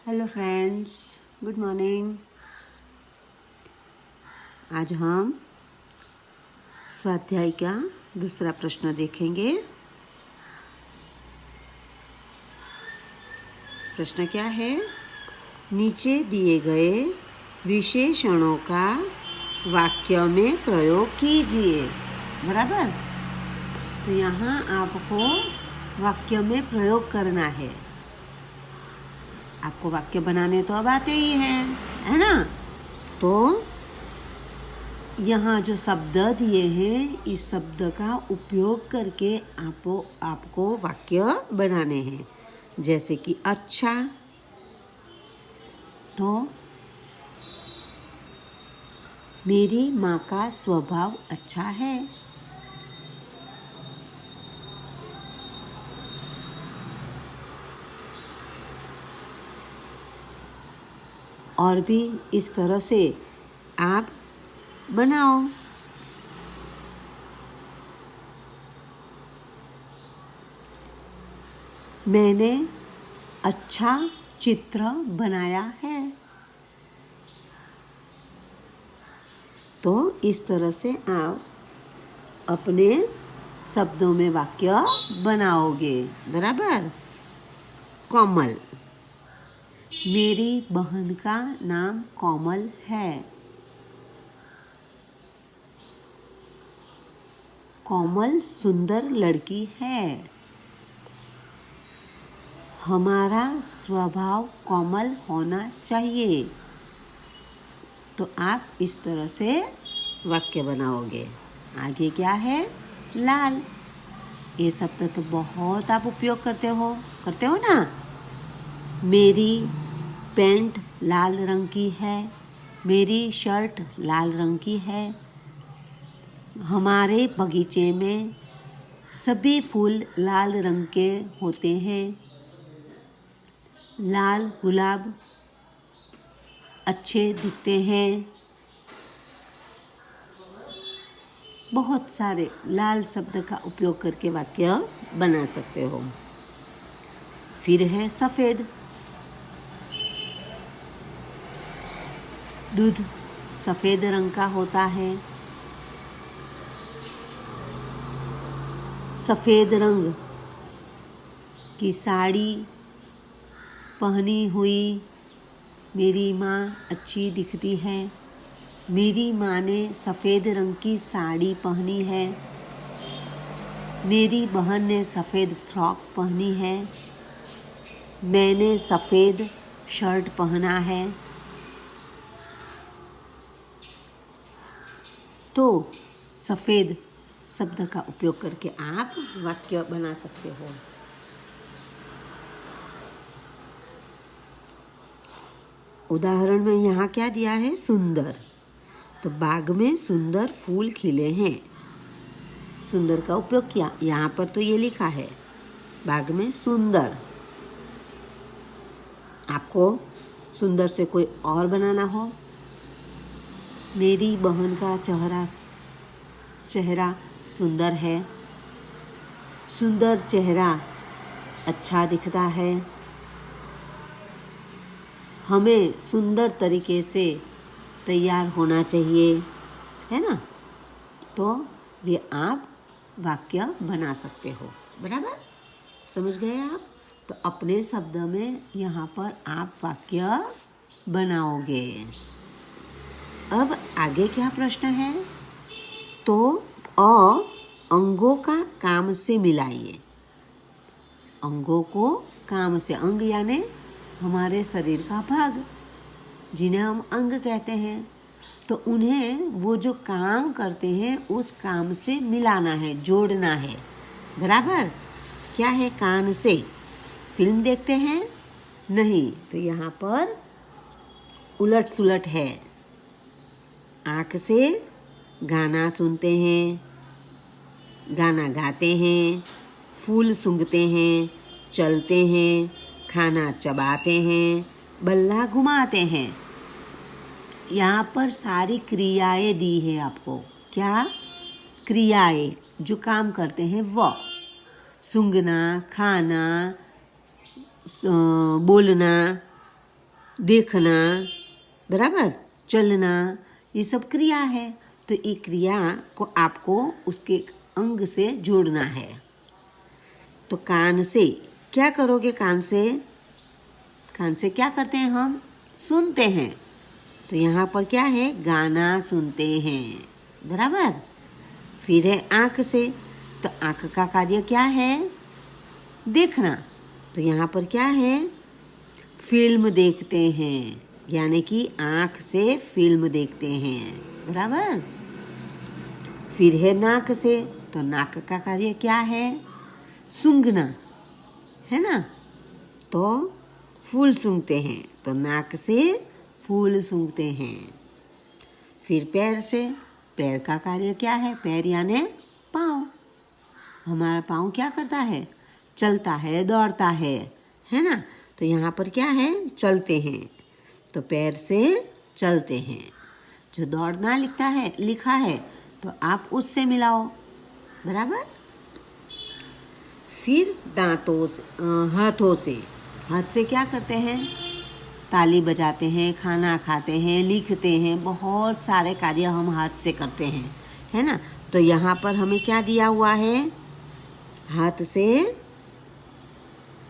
Hello friends, good morning. आज हम स्वाध्याय का दूसरा प्रश्न देखेंगे। प्रश्न क्या है? नीचे दिए गए विशेषणों का वाक्य में प्रयोग कीजिए। बराबर? तो यहाँ आपको वाक्य में प्रयोग करना है। आपको वाक्य बनाने तो अब आते ही हैं, है ना? तो यहाँ जो शब्द दिए हैं, इस शब्द का उपयोग करके आपको वाक्य बनाने हैं। जैसे कि अच्छा, तो मेरी माँ का स्वभाव अच्छा है। और भी इस तरह से आप बनाओ। मैंने अच्छा चित्र बनाया है। तो इस तरह से आप अपने शब्दों में वाक्य बनाओगे। बराबर? कोमल, मेरी बहन का नाम कोमल है। कोमल सुंदर लड़की है। हमारा स्वभाव कोमल होना चाहिए। तो आप इस तरह से वाक्य बनाओगे। आगे क्या है? लाल। ये शब्द तो बहुत आप उपयोग करते हो ना? मेरी पैंट लाल रंग की है। मेरी शर्ट लाल रंग की है। हमारे बगीचे में सभी फूल लाल रंग के होते हैं। लाल गुलाब अच्छे दिखते हैं। बहुत सारे लाल शब्द का उपयोग करके वाक्य बना सकते हो। फिर है सफ़ेद। दूध सफ़ेद रंग का होता है। सफ़ेद रंग की साड़ी पहनी हुई मेरी माँ अच्छी दिखती है। मेरी माँ ने सफ़ेद रंग की साड़ी पहनी है। मेरी बहन ने सफ़ेद फ्रॉक पहनी है। मैंने सफ़ेद शर्ट पहना है। तो सफ़ेद शब्द का उपयोग करके आप वाक्य बना सकते हो। उदाहरण में यहाँ क्या दिया है? सुंदर। तो बाग में सुंदर फूल खिले हैं। सुंदर का उपयोग किया। यहाँ पर तो ये लिखा है बाग में सुंदर। आपको सुंदर से कोई और बनाना हो। मेरी बहन का चेहरा सुंदर है। सुंदर चेहरा अच्छा दिखता है। हमें सुंदर तरीके से तैयार होना चाहिए, है ना? तो ये आप वाक्य बना सकते हो। बराबर? समझ गए आप? तो अपने शब्द में यहाँ पर आप वाक्य बनाओगे। अब आगे क्या प्रश्न है? तो अंगों का काम से मिलाइए। अंगों को काम से, अंग यानी हमारे शरीर का भाग, जिन्हें हम अंग कहते हैं। तो उन्हें वो जो काम करते हैं उस काम से मिलाना है, जोड़ना है। बराबर? क्या है? कान से फिल्म देखते हैं? नहीं, तो यहाँ पर उलट सुलट है। आँख से गाना सुनते हैं, गाना गाते हैं, फूल सूंघते हैं, चलते हैं, खाना चबाते हैं, बल्ला घुमाते हैं। यहाँ पर सारी क्रियाएं दी है आपको। क्या? क्रियाएं जो काम करते हैं वो। सूंघना, खाना, बोलना, देखना, बराबर, चलना, ये सब क्रिया है। तो ये क्रिया को आपको उसके अंग से जोड़ना है। तो कान से क्या करोगे? कान से क्या करते हैं हम? सुनते हैं। तो यहाँ पर क्या है? गाना सुनते हैं, बराबर। फिर है आँख से। तो आँख का कार्य क्या है? देखना। तो यहाँ पर क्या है? फिल्म देखते हैं, यानी कि आँख से फिल्म देखते हैं, बराबर। फिर है नाक से। तो नाक का कार्य क्या है? सूंघना, है ना। तो फूल सूंघते हैं। तो नाक से फूल सूंघते हैं। फिर पैर से। पैर का कार्य क्या है? पैर यानी पाँव। हमारा पाँव क्या करता है? चलता है, दौड़ता है ना। तो यहाँ पर क्या है? चलते हैं। तो पैर से चलते हैं। जो दौड़ना लिखा है तो आप उससे मिलाओ, बराबर। फिर हाथों से। हाथ से क्या करते हैं? ताली बजाते हैं, खाना खाते हैं, लिखते हैं, बहुत सारे कार्य हम हाथ से करते हैं, है ना। तो यहाँ पर हमें क्या दिया हुआ है? हाथ से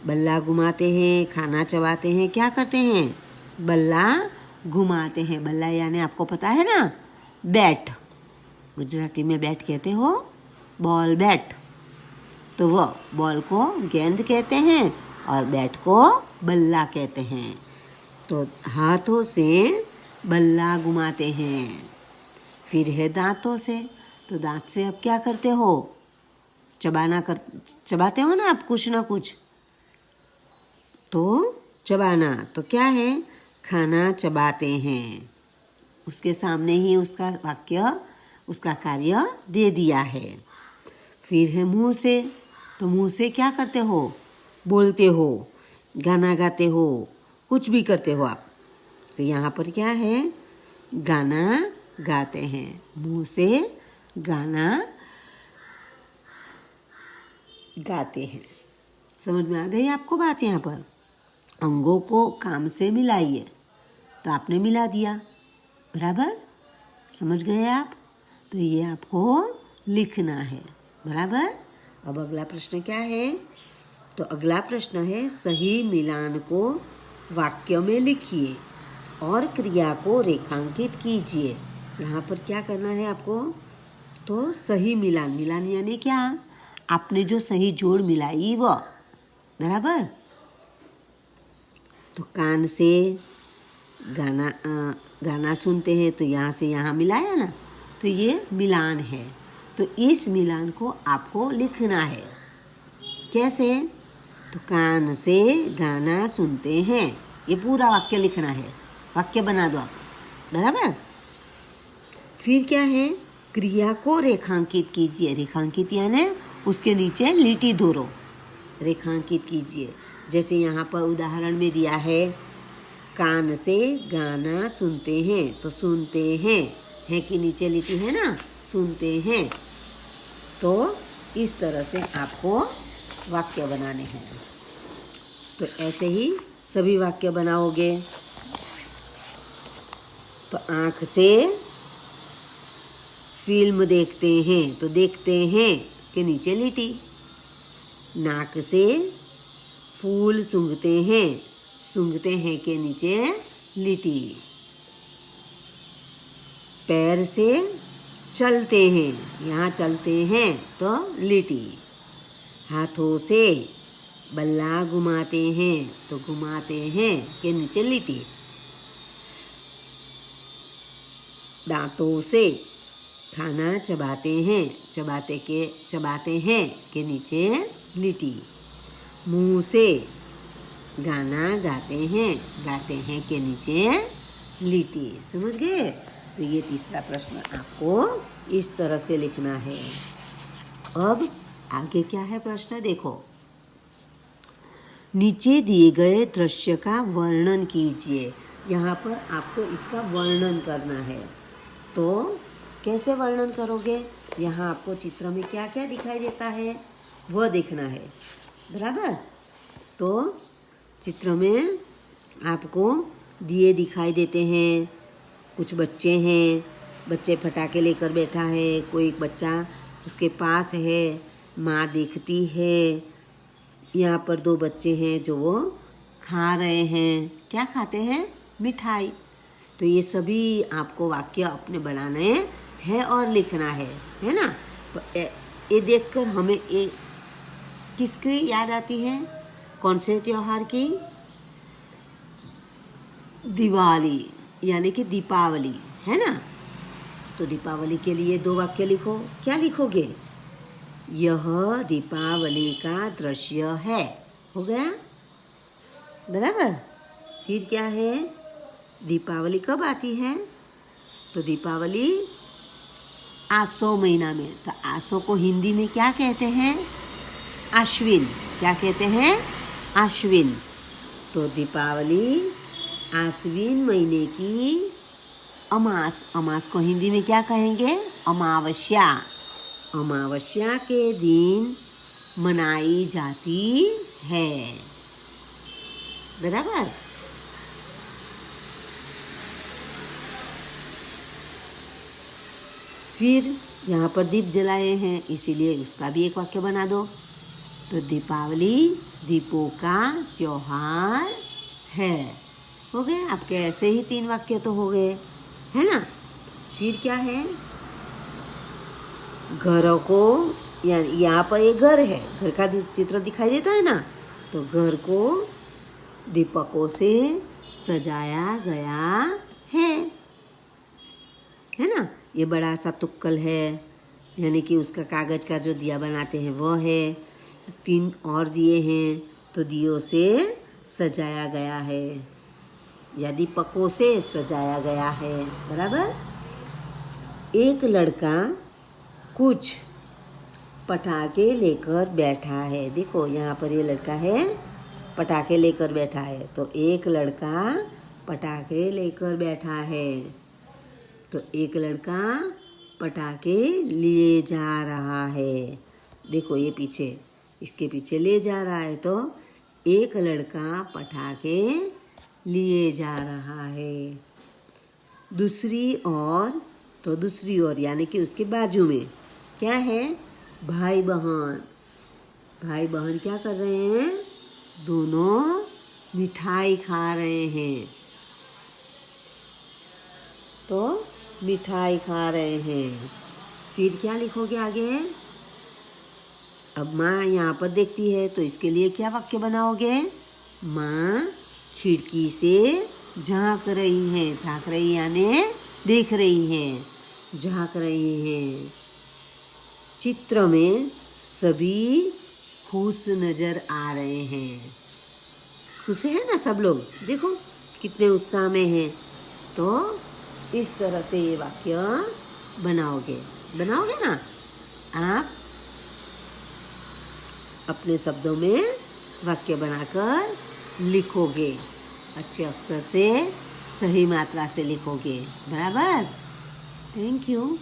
बल्ला घुमाते हैं, खाना चबाते हैं, क्या करते हैं? बल्ला घुमाते हैं। बल्ला यानी आपको पता है ना, बैट। गुजराती में बैट कहते हो, बॉल बैट। तो वो बॉल को गेंद कहते हैं और बैट को बल्ला कहते हैं। तो हाथों से बल्ला घुमाते हैं। फिर है दांतों से। तो दांत से अब क्या करते हो? चबाते हो ना आप कुछ ना कुछ। तो चबाना तो क्या है? खाना चबाते हैं। उसके सामने ही उसका वाक्य, उसका कार्य दे दिया है। फिर है मुंह से। तो मुंह से क्या करते हो? बोलते हो, गाना गाते हो, कुछ भी करते हो आप। तो यहाँ पर क्या है? गाना गाते हैं। मुंह से गाना गाते हैं। समझ में आ गई आपको बात? यहाँ पर अंगों को काम से मिलाइए। तो आपने मिला दिया, बराबर। समझ गए आप? तो ये आपको लिखना है, बराबर। अब अगला प्रश्न क्या है? तो अगला प्रश्न है, सही मिलान को वाक्य में लिखिए और क्रिया को रेखांकित कीजिए। यहाँ पर क्या करना है आपको? तो सही मिलान यानी क्या? आपने जो सही जोड़ मिलाई वो, बराबर। तो कान से गाना सुनते हैं, तो यहाँ से यहाँ मिलाया ना, तो ये मिलान है। तो इस मिलान को आपको लिखना है। कैसे? तो कान से गाना सुनते हैं, ये पूरा वाक्य लिखना है। वाक्य बना दो आप, बराबर। फिर क्या है? क्रिया को रेखांकित कीजिए। रेखांकित यानी उसके नीचे लिटी दोहरो, रेखांकित कीजिए। जैसे यहाँ पर उदाहरण में दिया है, कान से गाना सुनते हैं। तो सुनते हैं कि नीचे लिटी है ना, सुनते हैं। तो इस तरह से आपको वाक्य बनाने हैं। तो ऐसे ही सभी वाक्य बनाओगे। तो आँख से फिल्म देखते हैं। तो देखते हैं के नीचे लिटी। नाक से फूल सूंघते हैं के नीचे लिटी। पैर से चलते हैं, यहाँ चलते हैं तो लिटी। हाथों से बल्ला घुमाते हैं, तो घुमाते हैं के नीचे लिटी। दांतों से खाना चबाते हैं के नीचे लिटी। मुंह से गाना गाते हैं के नीचे लिटी। समझ गए? तो ये तीसरा प्रश्न आपको इस तरह से लिखना है। अब आगे क्या है प्रश्न देखो। नीचे दिए गए दृश्य का वर्णन कीजिए। यहाँ पर आपको इसका वर्णन करना है। तो कैसे वर्णन करोगे? यहाँ आपको चित्र में क्या क्या दिखाई देता है वह देखना है, बराबर। तो चित्र में आपको दिए दिखाई देते हैं, कुछ बच्चे हैं, बच्चे पटाखे लेकर बैठा है, कोई एक बच्चा उसके पास है, माँ देखती है। यहाँ पर 2 बच्चे हैं जो वो खा रहे हैं। क्या खाते हैं? मिठाई। तो ये सभी आपको वाक्य अपने बनाने हैं और लिखना है ना। तो ये देखकर हमें ये किसकी याद आती है? कौन से त्योहार की? दिवाली यानी कि दीपावली, है ना। तो दीपावली के लिए 2 वाक्य लिखो। क्या लिखोगे? यह दीपावली का दृश्य है। हो गया? बराबर। फिर क्या है? दीपावली कब आती है? तो दीपावली आसो महीना में। तो आसो को हिंदी में क्या कहते हैं? आश्विन। क्या कहते हैं? आश्विन। तो दीपावली आश्विन महीने की अमास, अमास को हिंदी में क्या कहेंगे? अमावस्या। अमावस्या के दिन मनाई जाती है। बराबर। फिर यहाँ पर दीप जलाए हैं, इसीलिए उसका भी एक वाक्य बना दो। तो दीपावली दीपों का त्योहार है। हो गए आपके ऐसे ही 3 वाक्य तो हो गए, है ना। फिर क्या है? घरों को, यहाँ पर एक घर है, घर का चित्र दिखाई देता है ना। तो घर को दीपकों से सजाया गया है ना। ये बड़ा सा तुक्कल है, यानी कि उसका कागज का जो दिया बनाते हैं वो है। 3 और दिए हैं, तो दियों से सजाया गया है या दीपकों से सजाया गया है। बराबर। एक लड़का कुछ पटाखे लेकर बैठा है। देखो यहाँ पर ये लड़का है, पटाखे लेकर बैठा है। तो एक लड़का पटाखे लेकर बैठा है। तो एक लड़का पटाखे लिए जा रहा है। देखो ये पीछे, इसके पीछे ले जा रहा है। तो एक लड़का पटाखे लिए जा रहा है। दूसरी ओर, तो दूसरी ओर यानी कि उसके बाजू में क्या है? भाई बहन। भाई बहन क्या कर रहे हैं? दोनों मिठाई खा रहे हैं। तो मिठाई खा रहे हैं। फिर क्या लिखोगे आगे? अब माँ यहाँ पर देखती है, तो इसके लिए क्या वाक्य बनाओगे? माँ खिड़की से झांक रही है। झांक रही यानी देख रही है, झांक रही है। चित्र में सभी खुश नजर आ रहे हैं। खुश है ना सब लोग? देखो कितने उत्साह में हैं। तो इस तरह से ये वाक्य बनाओगे ना आप। अपने शब्दों में वाक्य बनाकर लिखोगे, अच्छे अक्षर से, सही मात्रा से लिखोगे। बराबर। Thank you.